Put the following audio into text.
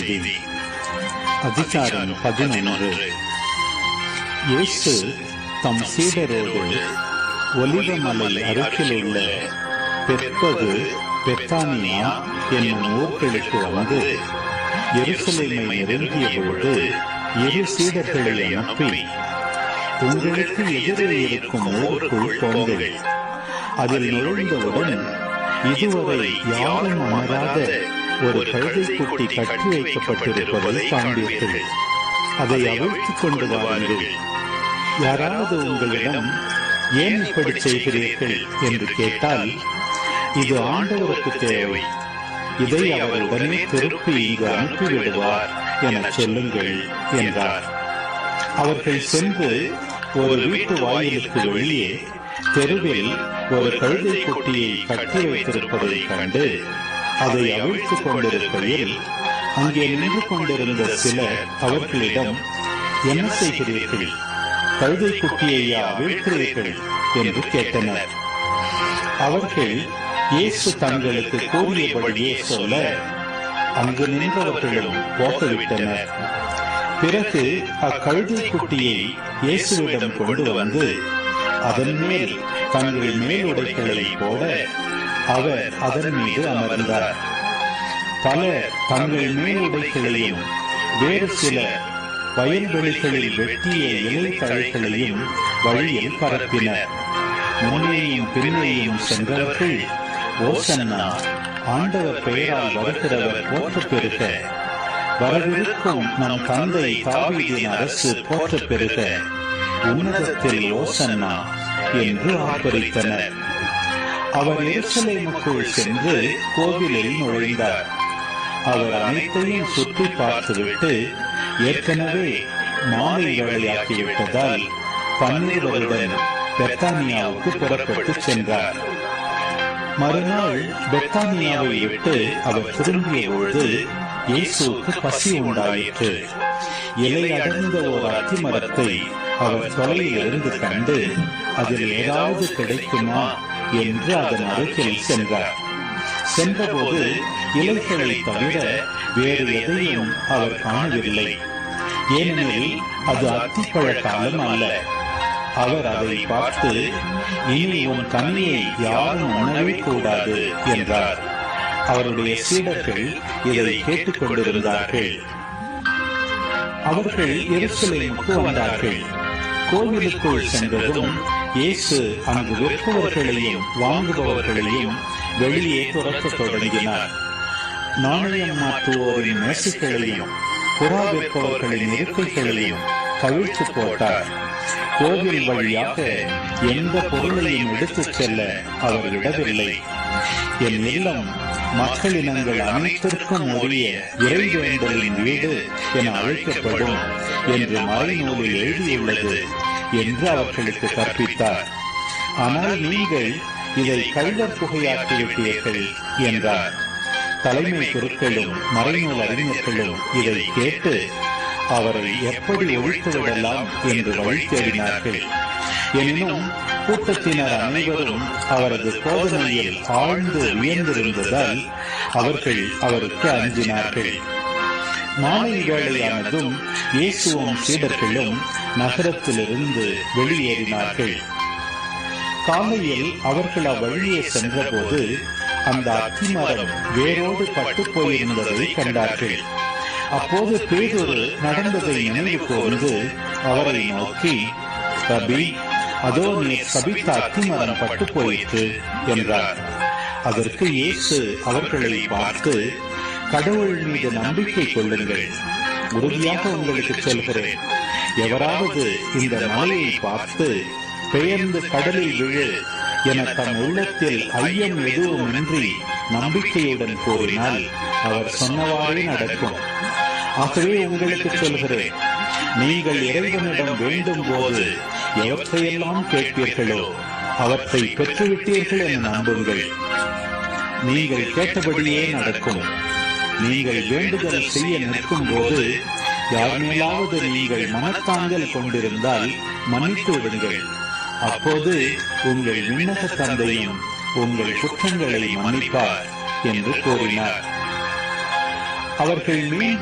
செய்தி. அதிகாரம் 11. இயேசு தம் சீடரோடு ஒலிவமலை அருகிலுள்ள பெத்பகு பெத்தானியா என்னும் ஊர்களுக்கு வந்து எருசலேமை நெருங்கிய பொழுது இரு சீடர்களை அனுப்பி, உங்களுக்கு எதிரே இருக்கும் ஊருக்குள் போங்கள். அதில் நுழைந்தவுடன் இதுவரை யாரும் அமராத ஒரு கழுதை குட்டி கட்டி வைக்கப்பட்டிருப்பதை காண்பீர்கள். அதை அவிழ்த்துக் கொண்டு வாருங்கள். யாராவது உங்களிடம் ஏன் இப்படி செய்கிறீர்கள் என்று கேட்டால், இது ஆண்டவருக்கு தேவை, இதை அவர் உடனே திருப்பி இங்கு அனுப்பிவிடுவார் என சொல்லுங்கள் என்றார். அவர்கள் சென்று ஒரு வீட்டு வாயிலுக்கு வெளியே தெருவில் ஒரு கழுதை குட்டியை கட்டி வைத்திருப்பதை கண்டு அதை அவிழ்த்துக் கொண்டிருக்கையில் அங்கே நின்று கொண்டிருந்த சிலர் அவர்களிடம், என்ன செய்கிறீர்கள்? கழுதை குட்டியையா அவிழ்க்கிறீர்கள் என்று கேட்டனர். அவர்கள் இயேசு தங்களுக்கு கூறியபடியே சொல்ல அங்கு நின்றவர்களும் போகவிட்டனர். பிறகு அக்கழுதை குட்டியை இயேசுவிடம் கொண்டு வந்து அதன் மேல் தங்கள் மேலுடைகளை போட அவர் அதன் மீது அமர்ந்தார். பலர் தங்கள் மேலுடைகளையும் வேறு சில வயல்வெளிகளில் வெட்டிய இலை தழைகளையும் வழியில் பரப்பினர். முன்னேயும் பின்னேயும் சென்றவர்கள், ஓசன்னா, ஆண்டவர் பெயரால் வருகிறவர் போற்ற பெறுக, வரவிருக்கும் நம் தந்தை தாவீதின் அரசு போற்ற பெறுக, உன்னதத்தில் ஓசன்னா என்று ஆர்ப்பரித்தனர். அவர் எருசலேமுக்குள் சென்று கோவிலில் நுழைந்தார். அவர் அனைத்தையும் சுற்றி பார்த்துவிட்டு ஏற்கனவே மாலை வேளையாக்கிவிட்டதால் 12 பெத்தானியாவுக்கு புறப்பட்டு சென்றார். மறுநாள் பெத்தானியாவை விட்டு அவர் திரும்பிய பொழுது இயேசுவுக்கு பசி உண்டாயிற்று. இலை அடர்ந்த ஒரு அத்தி மரத்தை அவர் தொலையில் இருந்து கண்டு அதில் ஏதாவது கிடைக்குமா என்று அதன் அருகில் சென்றார். சென்றபோது இலைகளை தவிர வேறு எதையும் அவர் காணவில்லை. ஏனெனில் அது அத்திப்பழ காலம் அல்ல. அவர் அதை பார்த்து, இனி உன் கனியை யாரும் உணவே கூடாது என்றார். அவருடைய சீடர்கள் இதை கேட்டுக் கொண்டிருந்தார்கள். அவர்கள் எருசலேமுக்கு வந்தார்கள். கோவிலுக்குள் சென்றதும் இயேசு அங்கு விற்பவர்களையும் வாங்குபவர்களையும் வெளியே துரத்த தொடங்கினார். நாணயம் மாற்றுவோரின் மேசைகளையும் புறா விற்பவர்களின் இருக்கைகளையும் கவிழ்த்து போட்டார். கோவில் வழியாக எந்த பொருளையும் எடுத்துச் செல்ல அவர் விடவில்லை. என் இல்லம் மக்களினங்கள் அனைத்திற்கும் உரிய இறைவேண்டலின் வீடு என அழைக்கப்படும் என்று மறைநூலில் எழுதியுள்ளது என்று அவர்களுக்கு கற்பித்தார். ஆனால் நீங்கள் இதை கள்ளர் புகையாக்கிவிட்டீர்கள் என்றார். தலைமை குருக்களும் மறைநூல் அறிஞர்களும் இதை கேட்டு அவரை எப்படி ஒழித்துவிடலாம் என்று வழி தேடினார்கள். எனினும் கூட்டத்தினர் அனைவரும் அவரது போதனையில் ஆழ்ந்து வியந்திருந்ததால் அவர்கள் அவருக்கு அஞ்சினார்கள். மாலை வேளையானதும் இயேசுவும் சீடர்களும் நகரத்திலிருந்து வெளியேறினார்கள். காலையில் அவர்கள் அவ்வழியே சென்றபோது அந்த அத்திமரம் வேரோடு பட்டு போயிருந்ததை கண்டார்கள். அப்போது பேதுரு நடந்ததை நினைவு கூர்ந்து அவரை நோக்கி, ரபி, அதோ நீர் சபித்த அத்திமரம் பட்டு போயிற்று என்றார். அதற்கு இயேசு அவர்களை பார்த்து, கடவுள் மீது நம்பிக்கை கொள்ளுங்கள். உறுதியாக உங்களுக்கு சொல்கிறேன், எவராவது இந்த மலையை பார்த்து பெயர்ந்து கடலில் விழு என தம் உள்ளத்தில் ஐயம் எதுவுமின்றி நம்பிக்கையுடன் கூறினால் அவர் சொன்னவாறே நடக்கும். ஆகவே உங்களுக்கு சொல்கிறேன், நீங்கள் இறைவனிடம் வேண்டும் போது எவற்றையெல்லாம் கேட்பீர்களோ அவற்றை பெற்றுவிட்டீர்கள் என நம்புங்கள். நீங்கள் கேட்டபடியே நடக்கும். நீங்கள் வேண்டுதல் செய்ய நிற்கும் போது யார் மேலாவது நீங்கள் மனத்தாங்கல் கொண்டிருந்தால் மன்னித்து விடுங்கள். அப்போது உங்கள் விண்ணக தந்தையும் உங்கள் குற்றங்களை மன்னிப்பார் என்று கூறினார். அவர்கள் மீண்டும்